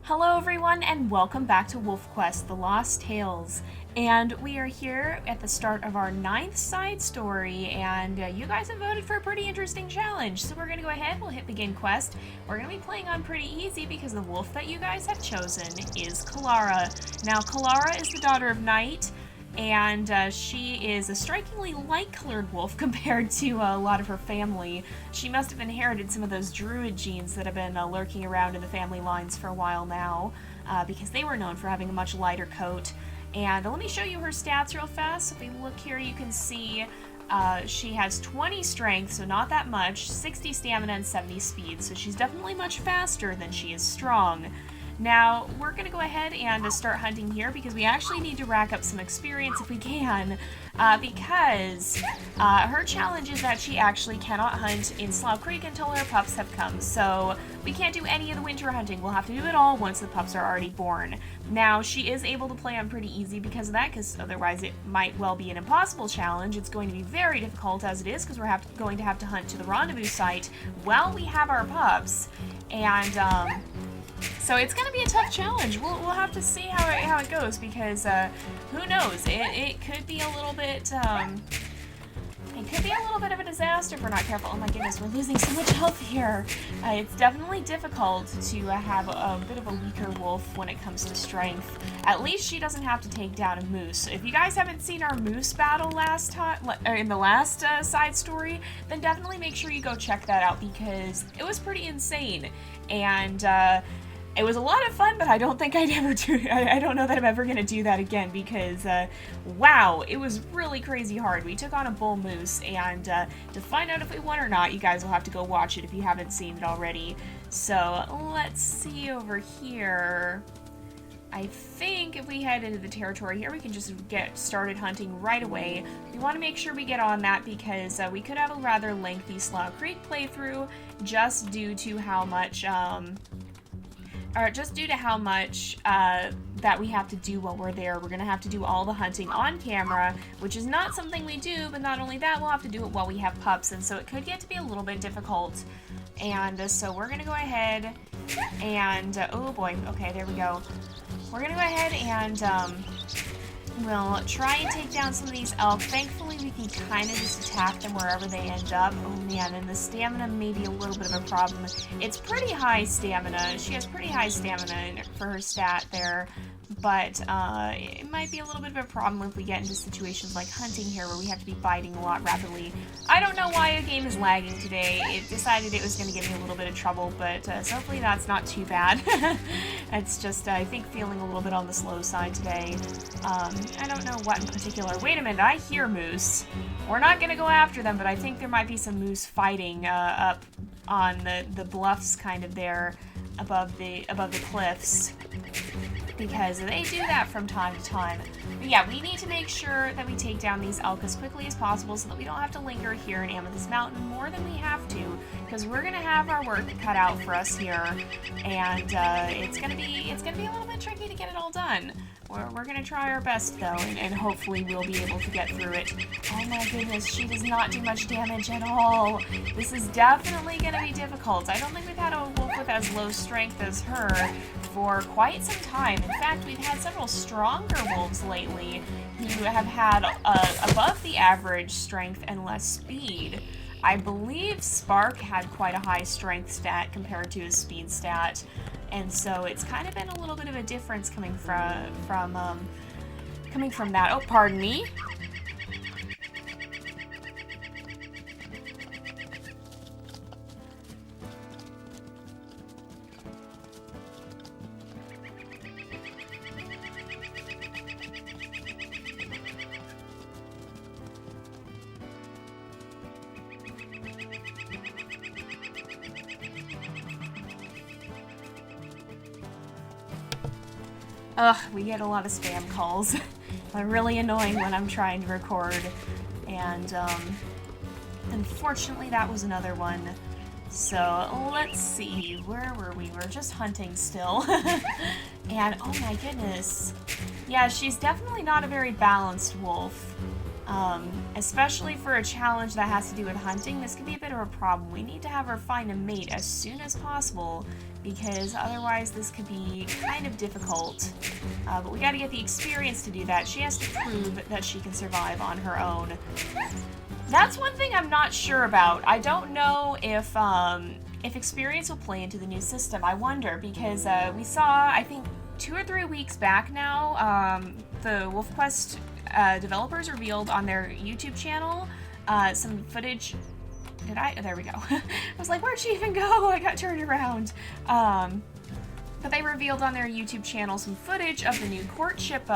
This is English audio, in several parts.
Hello everyone and welcome back to WolfQuest, The Lost Tales. And we are here at the start of our 9th side story, and you guys have voted for a pretty interesting challenge. So we're going to go ahead, we'll hit begin quest. We're going to be playing on pretty easy because the wolf that you guys have chosen is Kalara. Now Kalara is the daughter of Night, and she is a strikingly light-colored wolf compared to a lot of her family. She must have inherited some of those druid genes that have been lurking around in the family lines for a while now, because they were known for having a much lighter coat. And let me show you her stats real fast. So if we look here, you can see she has 20 strength, so not that much, 60 stamina, and 70 speed, so she's definitely much faster than she is strong. Now, we're going to go ahead and start hunting here because we actually need to rack up some experience if we can, because her challenge is that she actually cannot hunt in Slough Creek until her pups have come, so we can't do any of the winter hunting. We'll have to do it all once the pups are already born. Now, she is able to play on pretty easy because of that, because otherwise it might well be an impossible challenge. It's going to be very difficult as it is because we're going to have to hunt to the rendezvous site while we have our pups, and so it's going to be a tough challenge. We'll have to see how it goes because who knows? It could be a little bit of a disaster if we're not careful. Oh my goodness, we're losing so much health here. It's definitely difficult to have a bit of a weaker wolf when it comes to strength. At least she doesn't have to take down a moose. If you guys haven't seen our moose battle last time, in the last side story, then definitely make sure you go check that out because it was pretty insane. And it was a lot of fun, but I don't think I'd ever do it. I don't know that I'm ever going to do that again because, wow, it was really crazy hard. We took on a bull moose, and to find out if we won or not, you guys will have to go watch it if you haven't seen it already. So, let's see over here. I think if we head into the territory here, we can just get started hunting right away. We want to make sure we get on that because we could have a rather lengthy Slough Creek playthrough just due to how much, that we have to do while we're there. We're going to have to do all the hunting on camera, which is not something we do, but not only that, we'll have to do it while we have pups, and so it could get to be a little bit difficult. And so we're going to go ahead and, oh boy, okay, there we go. We're going to go ahead and, we'll try and take down some of these elk. Thankfully, we can kind of just attack them wherever they end up. Oh man, and the stamina may be a little bit of a problem. It's pretty high stamina. She has pretty high stamina for her stat there, but it might be a little bit of a problem if we get into situations like hunting here where we have to be biting a lot rapidly. I don't know why the game is lagging today. It decided it was going to give me a little bit of trouble, but so hopefully that's not too bad. It's just, I think, feeling a little bit on the slow side today. I don't know what in particular. Wait a minute, I hear moose. We're not going to go after them, but I think there might be some moose fighting up on the bluffs kind of there above the cliffs, because they do that from time to time. But yeah, we need to make sure that we take down these elk as quickly as possible so that we don't have to linger here in Amethyst Mountain more than we have to, because we're gonna have our work cut out for us here, and it's gonna be a little bit tricky to get it all done. We're gonna try our best though, and hopefully we'll be able to get through it. Oh my goodness, she does not do much damage at all. This is definitely gonna be difficult. I don't think we've had a wolf with as low strength as her for quite some time. In fact, we've had several stronger wolves lately who have had above the average strength and less speed. I believe Spark had quite a high strength stat compared to his speed stat, and so it's kind of been a little bit of a difference coming from that. Oh, pardon me. Ugh, we get a lot of spam calls. They're really annoying when I'm trying to record. And, unfortunately that was another one. So, let's see, where were we? We're just hunting still. And, oh my goodness. Yeah, she's definitely not a very balanced wolf. Especially for a challenge that has to do with hunting, this could be a bit of a problem. We need to have her find a mate as soon as possible, because otherwise this could be kind of difficult. But we gotta get the experience to do that. She has to prove that she can survive on her own. That's one thing I'm not sure about. I don't know if experience will play into the new system. I wonder, because we saw, I think, 2 or 3 weeks back now, the WolfQuest developers revealed on their YouTube channel some footage. There we go. I was like, where'd she even go? I got turned around. But they revealed on their YouTube channel some footage of the new courtship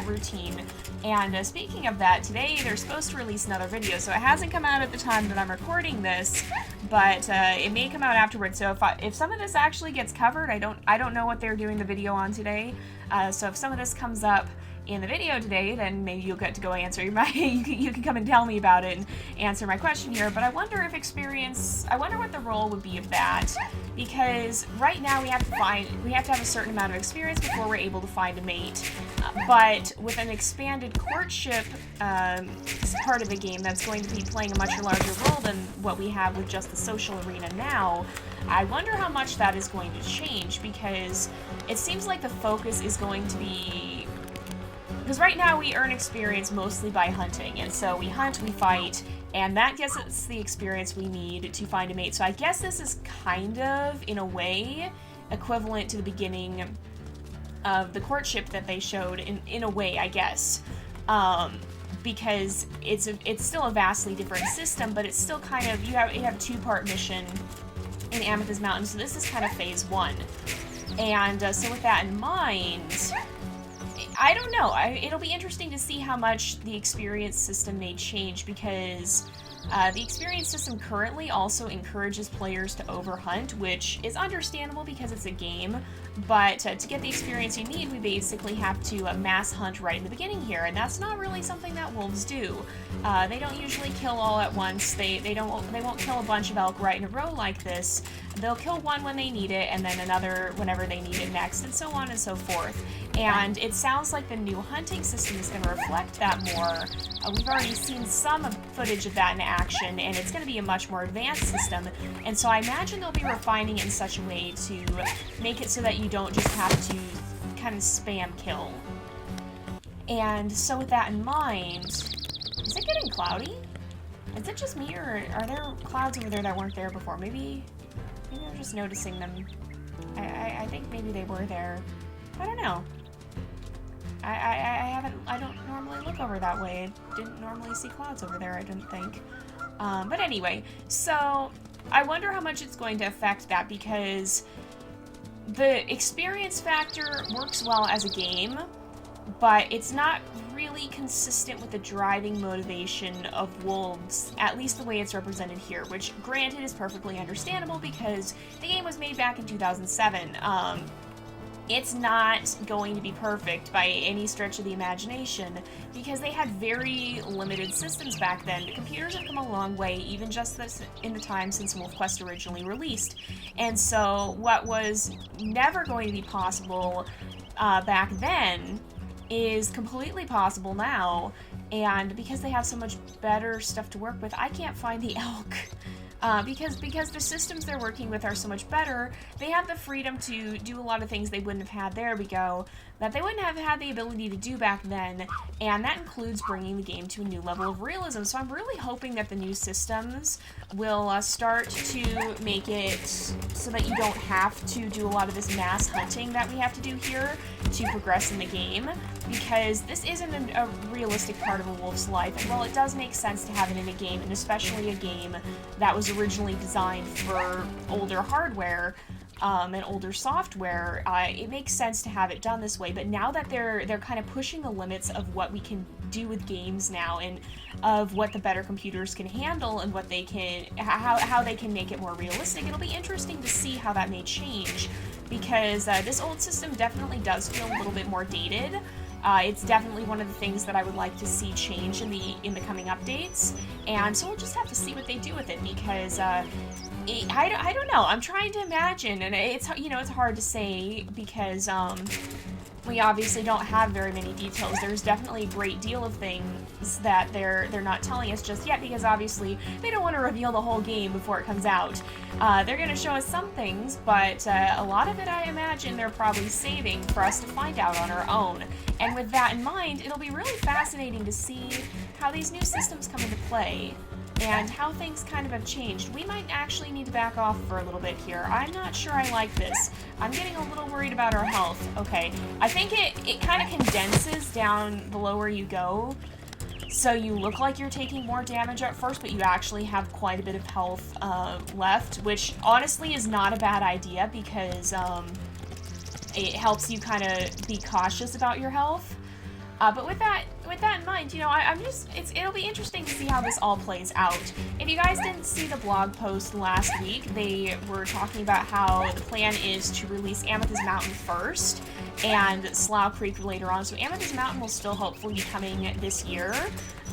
routine. And speaking of that, today they're supposed to release another video. So it hasn't come out at the time that I'm recording this, but it may come out afterwards. So if some of this actually gets covered, I don't know what they're doing the video on today. So if some of this comes up in the video today, then maybe you'll get to go answer you can come and tell me about it and answer my question here. But I wonder if I wonder what the role would be of that, because right now we have to have a certain amount of experience before we're able to find a mate. But with an expanded courtship part of the game that's going to be playing a much larger role than what we have with just the social arena now, I wonder how much that is going to change, because it seems like the focus is going to be... Because right now we earn experience mostly by hunting, and so we hunt, we fight, and that gets us the experience we need to find a mate. So I guess this is kind of, in a way, equivalent to the beginning of the courtship that they showed, in a way, I guess. Because it's still a vastly different system, but it's still kind of, you have a 2-part mission in Amethyst Mountain, so this is kind of phase 1. And so with that in mind, I don't know. It'll be interesting to see how much the experience system may change, because the experience system currently also encourages players to overhunt, which is understandable because it's a game, but to get the experience you need, we basically have to mass hunt right in the beginning here, and that's not really something that wolves do. They don't usually kill all at once. They won't kill a bunch of elk right in a row like this. They'll kill one when they need it, and then another whenever they need it next, and so on and so forth. And it sounds like the new hunting system is going to reflect that more. We've already seen some footage of that in action, and it's going to be a much more advanced system. And so I imagine they'll be refining it in such a way to make it so that you don't just have to kind of spam kill. And so with that in mind, is it getting cloudy? Is it just me, or are there clouds over there that weren't there before? Maybe I'm just noticing them. I think maybe they were there. I don't know. I don't normally look over that way. I didn't normally see clouds over there, I didn't think. But anyway, so I wonder how much it's going to affect that, because the experience factor works well as a game, but it's not really consistent with the driving motivation of wolves, at least the way it's represented here, which, granted, is perfectly understandable because the game was made back in 2007. It's not going to be perfect by any stretch of the imagination, because they had very limited systems back then. The computers have come a long way, even just in the time since WolfQuest originally released. And so what was never going to be possible back then is completely possible now, and because they have so much better stuff to work with, I can't find the elk. Because the systems they're working with are so much better, they have the freedom to do a lot of things they wouldn't have had, there we go, that they wouldn't have had the ability to do back then, and that includes bringing the game to a new level of realism. So I'm really hoping that the new systems will start to make it so that you don't have to do a lot of this mass hunting that we have to do here to progress in the game, because this isn't a realistic part of a wolf's life, and while it does make sense to have it in a game, and especially a game that was originally designed for older hardware, and older software, it makes sense to have it done this way. But now that they're kind of pushing the limits of what we can do with games now, and of what the better computers can handle, and what they can, how they can make it more realistic, it'll be interesting to see how that may change, because this old system definitely does feel a little bit more dated. It's definitely one of the things that I would like to see change in the coming updates, and so we'll just have to see what they do with it, because I don't know. I'm trying to imagine, and it's, you know, it's hard to say, because we obviously don't have very many details. There's definitely a great deal of things that they're not telling us just yet, because obviously they don't want to reveal the whole game before it comes out. They're going to show us some things, but a lot of it, I imagine, they're probably saving for us to find out on our own. And with that in mind, it'll be really fascinating to see how these new systems come into play and how things kind of have changed. We might actually need to back off for a little bit here. I'm not sure I like this. I'm getting a little worried about our health. Okay, I think it kind of condenses down the lower you go, so you look like you're taking more damage at first, but you actually have quite a bit of health left, which honestly is not a bad idea, because it helps you kind of be cautious about your health. But with that in mind, you know, it'll be interesting to see how this all plays out. If you guys didn't see the blog post last week, they were talking about how the plan is to release Amethyst Mountain first and Slough Creek later on. So Amethyst Mountain will still hopefully be coming this year,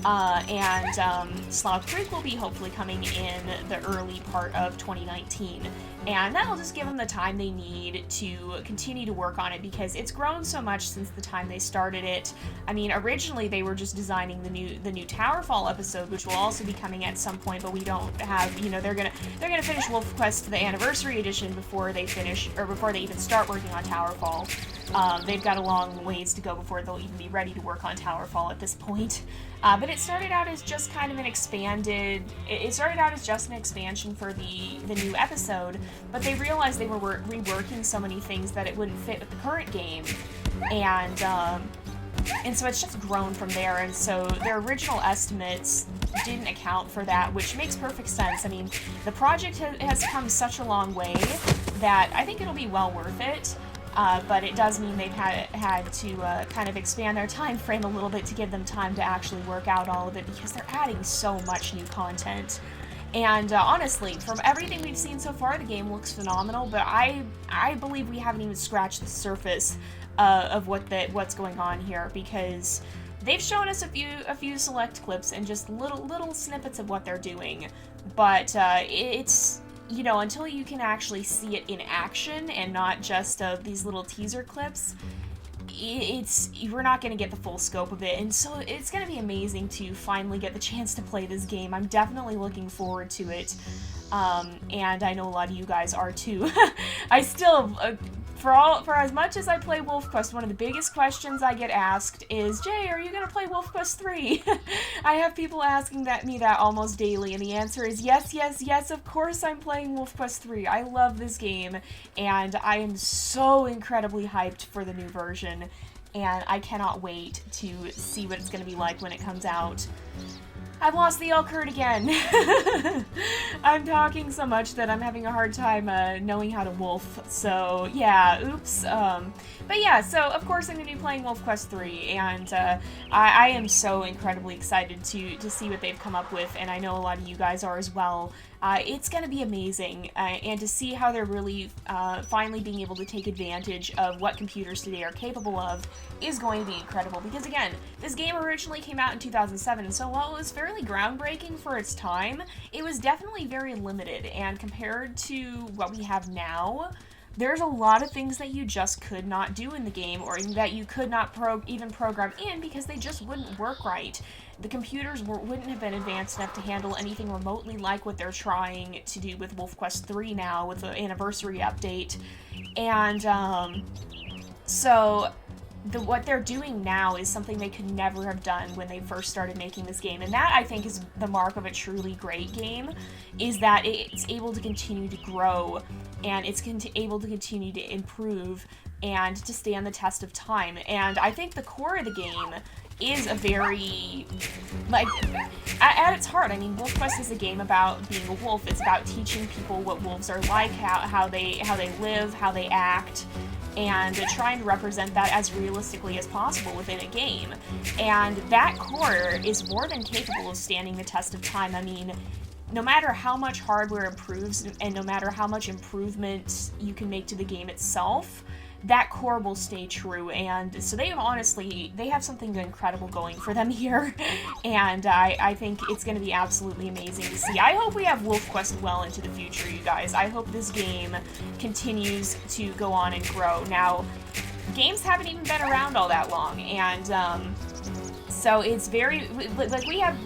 and Slough Creek will be hopefully coming in the early part of 2019. And that'll just give them the time they need to continue to work on it, because it's grown so much since the time they started it. I mean, originally they were just designing the new Towerfall episode, which will also be coming at some point, but we don't have, you know, they're gonna finish WolfQuest the Anniversary Edition before they even start working on Towerfall. They've got a long ways to go before they'll even be ready to work on Towerfall at this point. But it started out as just kind of an expanded. It started out as just an expansion for the new episode, but they realized they were reworking so many things that it wouldn't fit with the current game, and so it's just grown from there. And so their original estimates didn't account for that, which makes perfect sense. I mean, the project has come such a long way that I think it'll be well worth it. But it does mean they've had to kind of expand their time frame a little bit to give them time to actually work out all of it, because they're adding so much new content. And honestly, from everything we've seen so far, the game looks phenomenal, but I believe we haven't even scratched the surface of what's going on here, because they've shown us a few select clips and just little snippets of what they're doing, but it's, you know, until you can actually see it in action and not just these little teaser clips, we're not going to get the full scope of it. And so it's going to be amazing to finally get the chance to play this game. I'm definitely looking forward to it, and I know a lot of you guys are too. I still, for as much as I play WolfQuest, one of the biggest questions I get asked is, Jay, are you going to play WolfQuest 3? I have people asking me that almost daily, and the answer is yes, yes, yes, of course I'm playing WolfQuest 3. I love this game, and I am so incredibly hyped for the new version, and I cannot wait to see what it's going to be like when it comes out. I've lost the elk herd again. I'm talking so much that I'm having a hard time knowing how to wolf, so yeah, oops. But yeah, so of course I'm going to be playing WolfQuest 3, and I am so incredibly excited to see what they've come up with, and I know a lot of you guys are as well. It's going to be amazing, and to see how they're really finally being able to take advantage of what computers today are capable of is going to be incredible, because again, this game originally came out in 2007, and so while it was fairly groundbreaking for its time, it was definitely very limited, and compared to what we have now, there's a lot of things that you just could not do in the game, or that you could not even program in, because they just wouldn't work right. The computers wouldn't have been advanced enough to handle anything remotely like what they're trying to do with WolfQuest 3 now, with the anniversary update. And so what they're doing now is something they could never have done when they first started making this game. And that, I think, is the mark of a truly great game, is that it's able to continue to grow, and it's able to continue to improve, and to stand the test of time. And I think the core of the game is a very, like, at its heart, I mean, WolfQuest is a game about being a wolf. It's about teaching people what wolves are like, how they live, how they act, and trying to represent that as realistically as possible within a game. And that core is more than capable of standing the test of time. I mean, no matter how much hardware improves, and no matter how much improvement you can make to the game itself, that core will stay true. And so they have something incredible going for them here, and I think it's going to be absolutely amazing to see. I hope we have WolfQuest well into the future, you guys. I hope this game continues to go on and grow. Now, games haven't even been around all that long, and so it's very, like, we have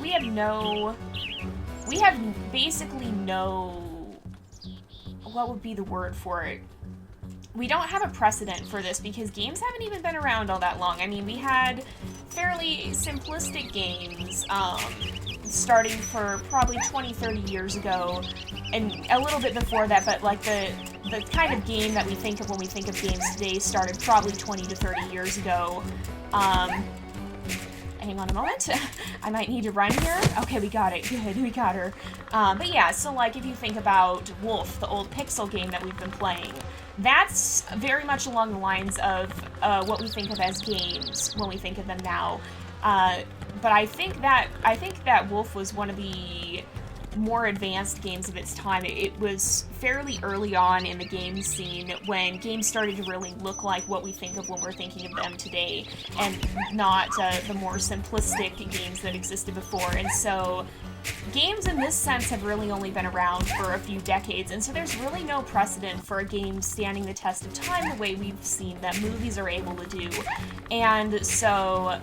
basically no, what would be the word for it? We don't have a precedent for this because games haven't even been around all that long. I mean, we had fairly simplistic games, starting for probably 20, 30 years ago, and a little bit before that, but like the kind of game that we think of when we think of games today started probably 20 to 30 years ago. Hang on a moment. I might need to run here. Okay, we got it. Good, we got her. But yeah, so like if you think about Wolf, the old pixel game that we've been playing, that's very much along the lines of what we think of as games when we think of them now. But I think that Wolf was one of the more advanced games of its time. It was fairly early on in the game scene when games started to really look like what we think of when we're thinking of them today, and not the more simplistic games that existed before. And so games in this sense have really only been around for a few decades, and so there's really no precedent for a game standing the test of time the way we've seen that movies are able to do. And so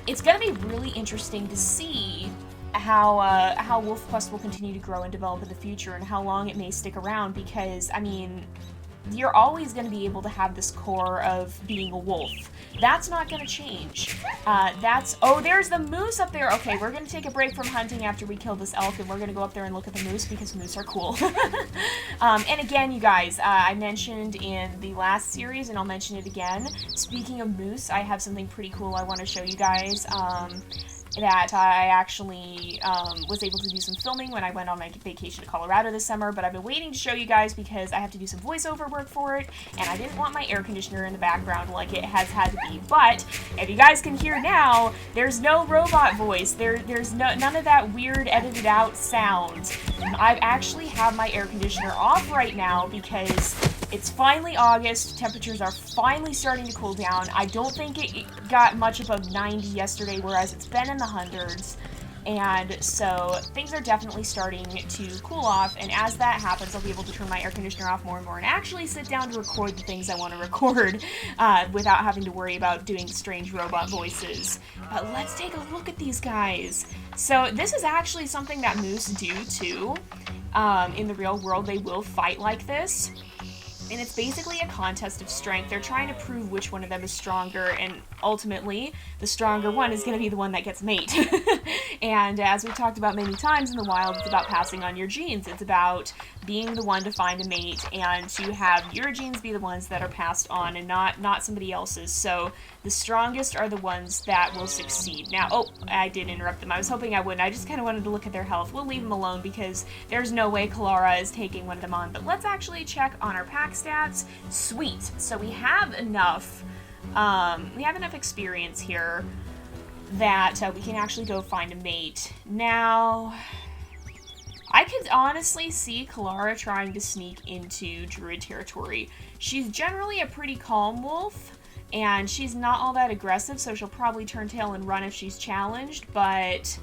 it's going to be really interesting to see how WolfQuest will continue to grow and develop in the future, and how long it may stick around, because, I mean, you're always going to be able to have this core of being a wolf. That's not going to change. Oh, there's the moose up there. Okay, we're going to take a break from hunting after we kill this elk, and we're going to go up there and look at the moose, because moose are cool. And again, you guys, I mentioned in the last series, and I'll mention it again, speaking of moose, I have something pretty cool I want to show you guys. That I actually was able to do some filming when I went on my vacation to Colorado this summer, but I've been waiting to show you guys because I have to do some voiceover work for it, and I didn't want my air conditioner in the background like it has had to be. But if you guys can hear now, there's no robot voice. There's none of that weird edited out sound. I actually have my air conditioner off right now because it's finally August, temperatures are finally starting to cool down. I don't think it got much above 90 yesterday, whereas it's been in the hundreds. And so things are definitely starting to cool off, and as that happens, I'll be able to turn my air conditioner off more and more and actually sit down to record the things I want to record without having to worry about doing strange robot voices. But let's take a look at these guys. So this is actually something that moose do too. In the real world, they will fight like this. And it's basically a contest of strength. They're trying to prove which one of them is stronger, and ultimately, the stronger one is going to be the one that gets mate. And as we've talked about many times in the wild, it's about passing on your genes. It's about being the one to find a mate, and to have your genes be the ones that are passed on, and not somebody else's. So the strongest are the ones that will succeed. Now, oh, I did interrupt them. I was hoping I wouldn't. I just kind of wanted to look at their health. We'll leave them alone because there's no way Kalara is taking one of them on. But let's actually check on our pack stats. Sweet. So we have enough experience here that we can actually go find a mate. Now, I could honestly see Kalara trying to sneak into Druid territory. She's generally a pretty calm wolf, and she's not all that aggressive, so she'll probably turn tail and run if she's challenged, but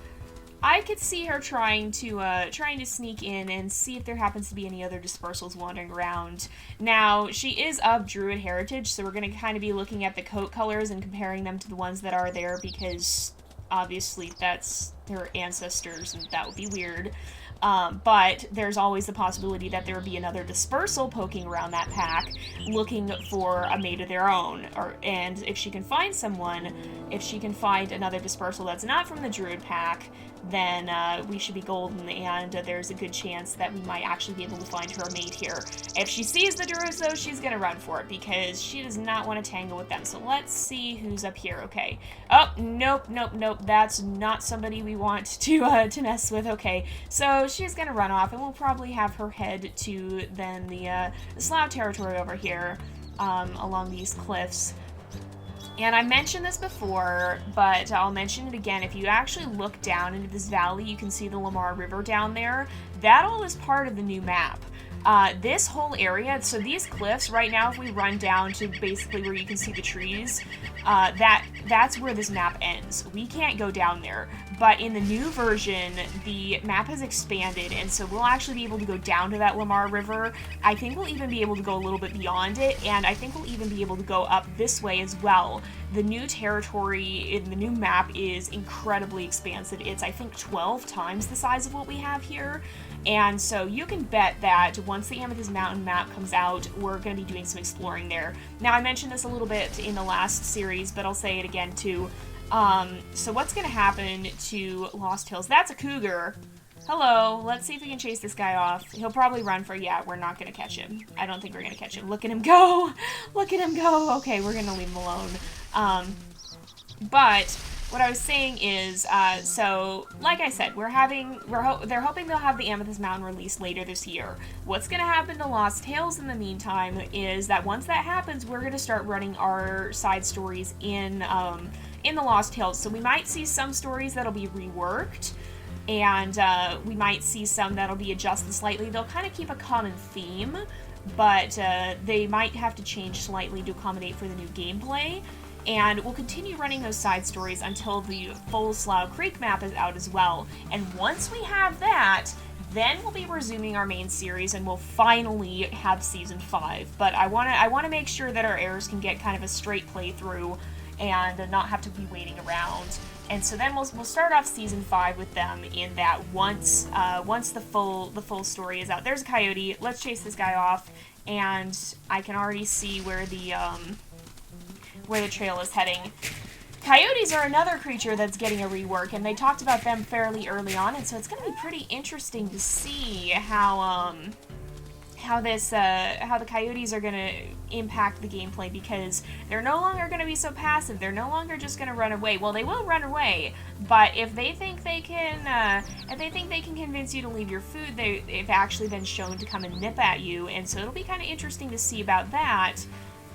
I could see her trying to sneak in and see if there happens to be any other dispersals wandering around. Now, she is of Druid heritage, so we're going to kind of be looking at the coat colors and comparing them to the ones that are there, because obviously that's their ancestors, and that would be weird. But there's always the possibility that there would be another dispersal poking around that pack, looking for a mate of their own. And if she can find someone, if she can find another dispersal that's not from the Druid pack, then we should be golden, and there's a good chance that we might actually be able to find her a mate here. If she sees the Druids, though, she's gonna run for it, because she does not want to tangle with them. So let's see who's up here. Okay. Oh, nope. That's not somebody we want to mess with. Okay. So she's gonna run off, and we'll probably have her head to then the Slough territory over here, along these cliffs. And I mentioned this before, but I'll mention it again. If you actually look down into this valley, you can see the Lamar River down there. That all is part of the new map. this whole area, so these cliffs right now, if we run down to basically where you can see the trees, that's where this map ends. We can't go down there, but in the new version, the map has expanded, and so we'll actually be able to go down to that Lamar River. I think we'll even be able to go a little bit beyond it, and I think we'll even be able to go up this way as well. The new territory in the new map is incredibly expansive. It's, I think, 12 times the size of what we have here. And so you can bet that once the Amethyst Mountain map comes out, we're going to be doing some exploring there. Now, I mentioned this a little bit in the last series, but I'll say it again too. So what's going to happen to Lost Hills? That's a cougar. Hello. Let's see if we can chase this guy off. He'll probably run for, yeah, we're not going to catch him. I don't think we're going to catch him. Look at him go. Look at him go. Okay, we're going to leave him alone. But what I was saying is, so like I said, they're hoping they'll have the Amethyst Mountain released later this year. What's going to happen to Lost Tales in the meantime is that once that happens, we're going to start running our side stories in the Lost Tales. So we might see some stories that'll be reworked, and we might see some that'll be adjusted slightly. They'll kind of keep a common theme, but they might have to change slightly to accommodate for the new gameplay. And we'll continue running those side stories until the full Slough Creek map is out as well. And once we have that, then we'll be resuming our main series and we'll finally have Season 5. But I wanna make sure that our heirs can get kind of a straight playthrough and not have to be waiting around. And so then we'll start off Season 5 with them in that once the full story is out. There's a coyote. Let's chase this guy off. And I can already see where the trail is heading. Coyotes are another creature that's getting a rework, and they talked about them fairly early on, and so it's going to be pretty interesting to see how the coyotes are going to impact the gameplay, because they're no longer going to be so passive. They're no longer just going to run away. Well, they will run away, but if they think they can convince you to leave your food, they've actually been shown to come and nip at you, and so it'll be kind of interesting to see about that.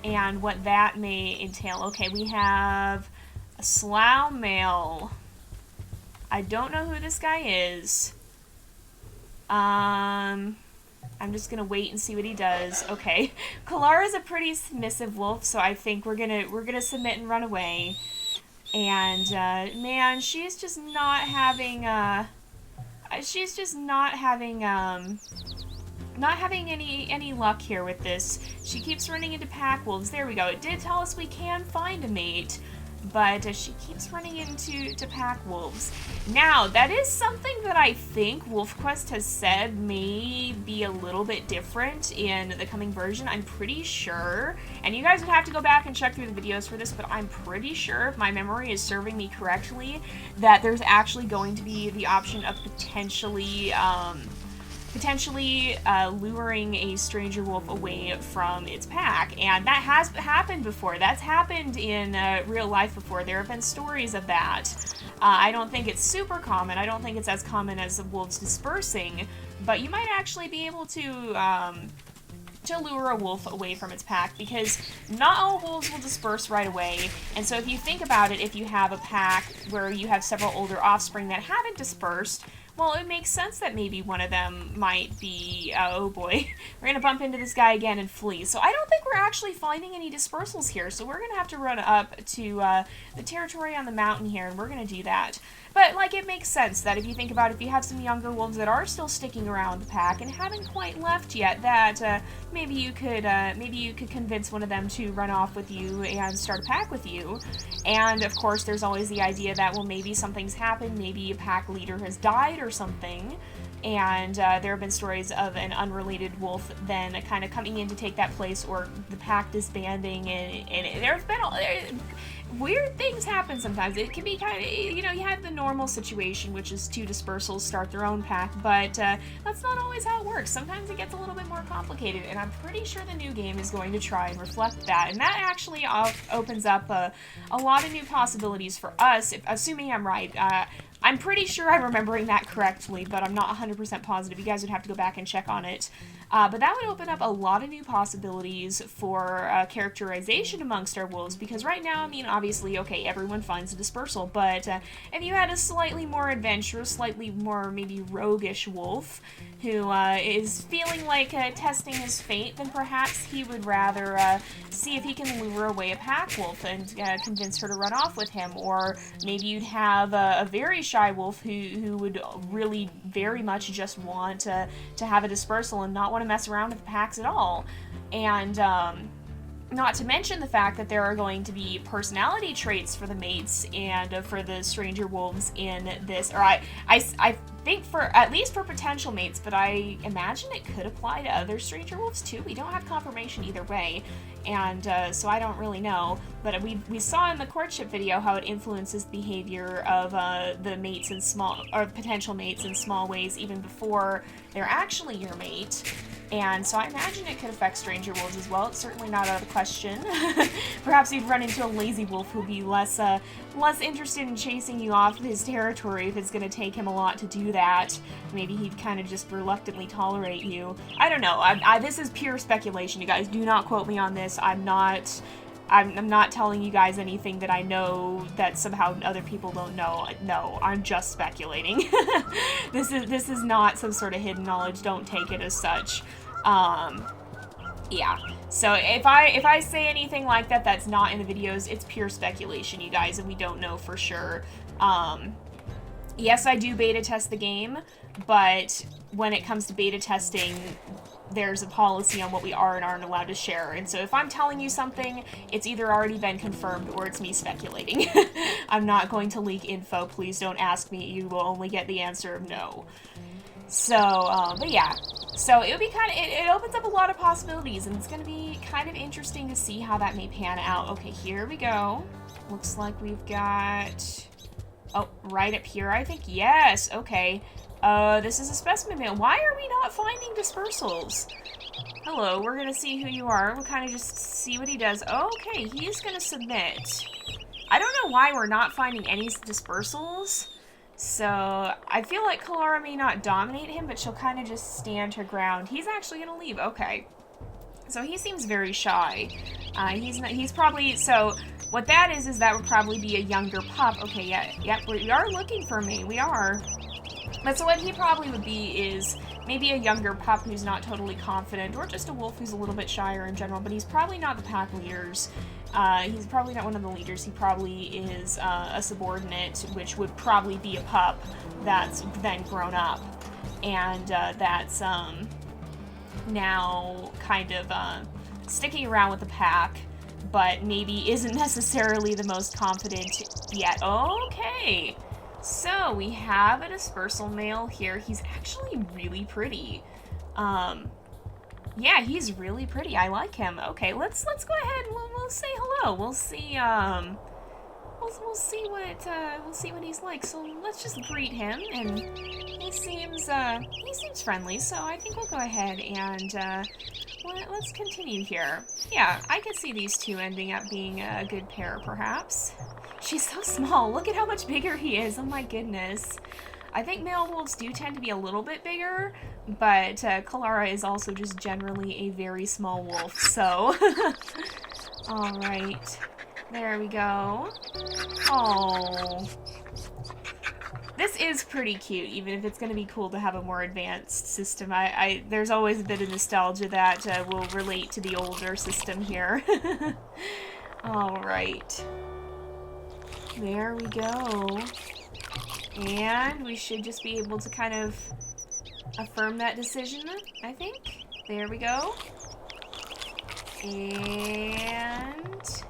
And what that may entail. Okay, we have a Slough male. I don't know who this guy is. I'm just gonna wait and see what he does. Okay, Kalara is a pretty submissive wolf, so I think we're gonna submit and run away. And man, she's just not having not having any luck here with this. She keeps running into pack wolves. There we go. It did tell us we can find a mate, but she keeps running into pack wolves. Now, that is something that I think WolfQuest has said may be a little bit different in the coming version. I'm pretty sure, and you guys would have to go back and check through the videos for this, but I'm pretty sure, if my memory is serving me correctly, that there's actually going to be the option of potentially luring a stranger wolf away from its pack, and that has happened before. That's happened in real life before. There have been stories of that. I don't think it's super common. I don't think it's as common as the wolves dispersing, but you might actually be able to lure a wolf away from its pack, because not all wolves will disperse right away. And so if you think about it, if you have a pack where you have several older offspring that haven't dispersed, well, it makes sense that maybe one of them might be, oh boy, we're going to bump into this guy again and flee. So I don't think we're actually finding any dispersals here, so we're going to have to run up to the territory on the mountain here, and we're going to do that. But, like, it makes sense that if you think about it, if you have some younger wolves that are still sticking around the pack and haven't quite left yet, that maybe you could convince one of them to run off with you and start a pack with you. And, of course, there's always the idea that, well, maybe something's happened, maybe a pack leader has died or something, and there have been stories of an unrelated wolf then kind of coming in to take that place, or the pack disbanding, and there's been weird things happen sometimes. It can be kind of, you have the normal situation, which is two dispersals start their own pack, but that's not always how it works. Sometimes it gets a little bit more complicated, and I'm pretty sure the new game is going to try and reflect that, and that actually opens up a lot of new possibilities for us, assuming I'm right. I'm pretty sure I'm remembering that correctly, but I'm not 100% positive. You guys would have to go back and check on it. But that would open up a lot of new possibilities for characterization amongst our wolves, because right now, I mean, obviously, okay, everyone finds a dispersal, but if you had a slightly more adventurous, slightly more maybe roguish wolf who is feeling like testing his fate, then perhaps he would rather see if he can lure away a pack wolf and convince her to run off with him. Or maybe you'd have a very shy wolf who would really very much just want to have a dispersal and not want to mess around with the packs at all. And not to mention the fact that there are going to be personality traits for the mates and for the stranger wolves in this, or I think for, at least for potential mates, but I imagine it could apply to other stranger wolves too. We don't have confirmation either way, and so I don't really know, but we saw in the courtship video how it influences the behavior of the mates in small, or potential mates in small ways even before they're actually your mate. And so I imagine it could affect stranger wolves as well. It's certainly not out of the question. Perhaps you'd run into a lazy wolf who'd be less interested in chasing you off his territory if it's going to take him a lot to do that. Maybe he'd kind of just reluctantly tolerate you. I don't know. This is pure speculation, you guys. Do not quote me on this. I'm not telling you guys anything that I know that somehow other people don't know. No, I'm just speculating. This is not some sort of hidden knowledge. Don't take it as such. Yeah. So if I say anything like that that's not in the videos, it's pure speculation, you guys, and we don't know for sure. Yes, I do beta test the game, but when it comes to beta testing, there's a policy on what we are and aren't allowed to share. And so if I'm telling you something, it's either already been confirmed or it's me speculating. I'm not going to leak info. Please don't ask me. You will only get the answer of no. So, but yeah. So it would be kind of, it opens up a lot of possibilities, and it's going to be kind of interesting to see how that may pan out. Okay, here we go. Looks like we've got, oh, right up here, I think. Yes, okay. This is a specimen male. Why are we not finding dispersals? Hello, we're gonna see who you are. We'll kind of just see what he does. Okay, he's gonna submit. I don't know why we're not finding any dispersals. So, I feel like Kalara may not dominate him, but she'll kind of just stand her ground. He's actually gonna leave. Okay. So he seems very shy. He's probably, so what that is that would probably be a younger pup. Okay, yeah, we are looking for me. We are. But so what he probably would be is maybe a younger pup who's not totally confident, or just a wolf who's a little bit shyer in general, but he's probably not the pack leaders. He's probably not one of the leaders. He probably is a subordinate, which would probably be a pup that's then grown up. And that's now kind of sticking around with the pack, but maybe isn't necessarily the most confident yet. Okay. So, we have a dispersal male here. He's actually really pretty. Yeah, he's really pretty. I like him. Okay, let's go ahead and we'll say hello. We'll see, we'll see what he's like. So, let's just greet him, and he seems friendly, so I think we'll go ahead and, let's continue here. Yeah, I could see these two ending up being a good pair, perhaps. She's so small. Look at how much bigger he is. Oh my goodness. I think male wolves do tend to be a little bit bigger, but Kalara is also just generally a very small wolf, so. Alright. There we go. Oh. This is pretty cute, even if it's going to be cool to have a more advanced system. There's always a bit of nostalgia that will relate to the older system here. Alright. There we go. And we should just be able to kind of affirm that decision, I think. There we go. And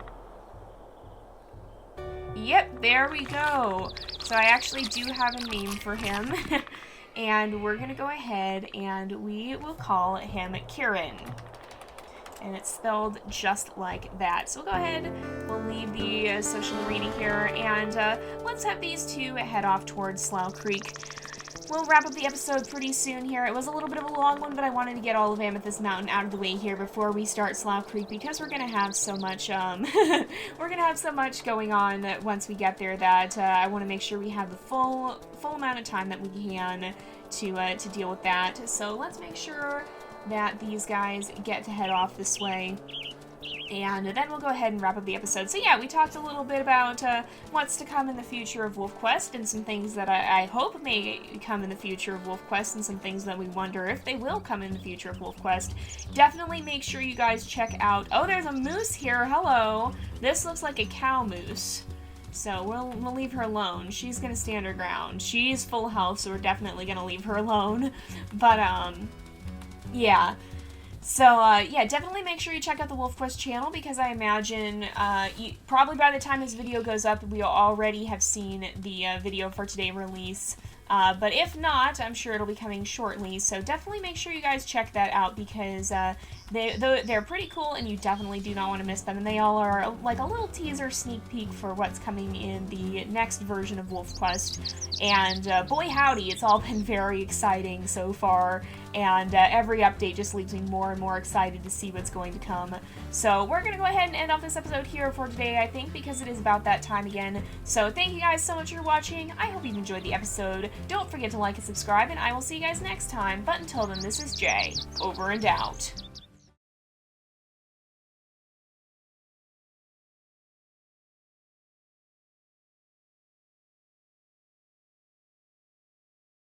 yep, there we go. So I actually do have a name for him. And we're gonna go ahead and we will call him Kieran. And it's spelled just like that. So we'll go ahead, we'll leave the social arena here, and let's have these two head off towards Slough Creek. we'll wrap up the episode pretty soon here. It was a little bit of a long one, but I wanted to get all of Amethyst Mountain out of the way here before we start Slough Creek, because we're gonna have so much, we're gonna have so much going on once we get there that I want to make sure we have the full amount of time that we can to deal with that. So let's make sure that these guys get to head off this way. And then we'll go ahead and wrap up the episode. So yeah, we talked a little bit about what's to come in the future of WolfQuest, and some things that I hope may come in the future of WolfQuest, and some things that we wonder if they will come in the future of WolfQuest. Definitely make sure you guys check out... Oh, there's a moose here. Hello. This looks like a cow moose. So we'll leave her alone. She's gonna stand her ground. She's full health, so we're definitely gonna leave her alone. But, yeah. So, yeah, definitely make sure you check out the WolfQuest channel, because I imagine, probably by the time this video goes up, we'll already have seen the video for today release. But if not, I'm sure it'll be coming shortly, so definitely make sure you guys check that out, because they're pretty cool, and you definitely do not want to miss them, and they all are like a little teaser sneak peek for what's coming in the next version of WolfQuest, and boy howdy, it's all been very exciting so far, and every update just leaves me more and more excited to see what's going to come. So we're going to go ahead and end off this episode here for today, I think, because it is about that time again. So thank you guys so much for watching. I hope you've enjoyed the episode. Don't forget to like and subscribe, and I will see you guys next time. But until then, this is Jay, over and out.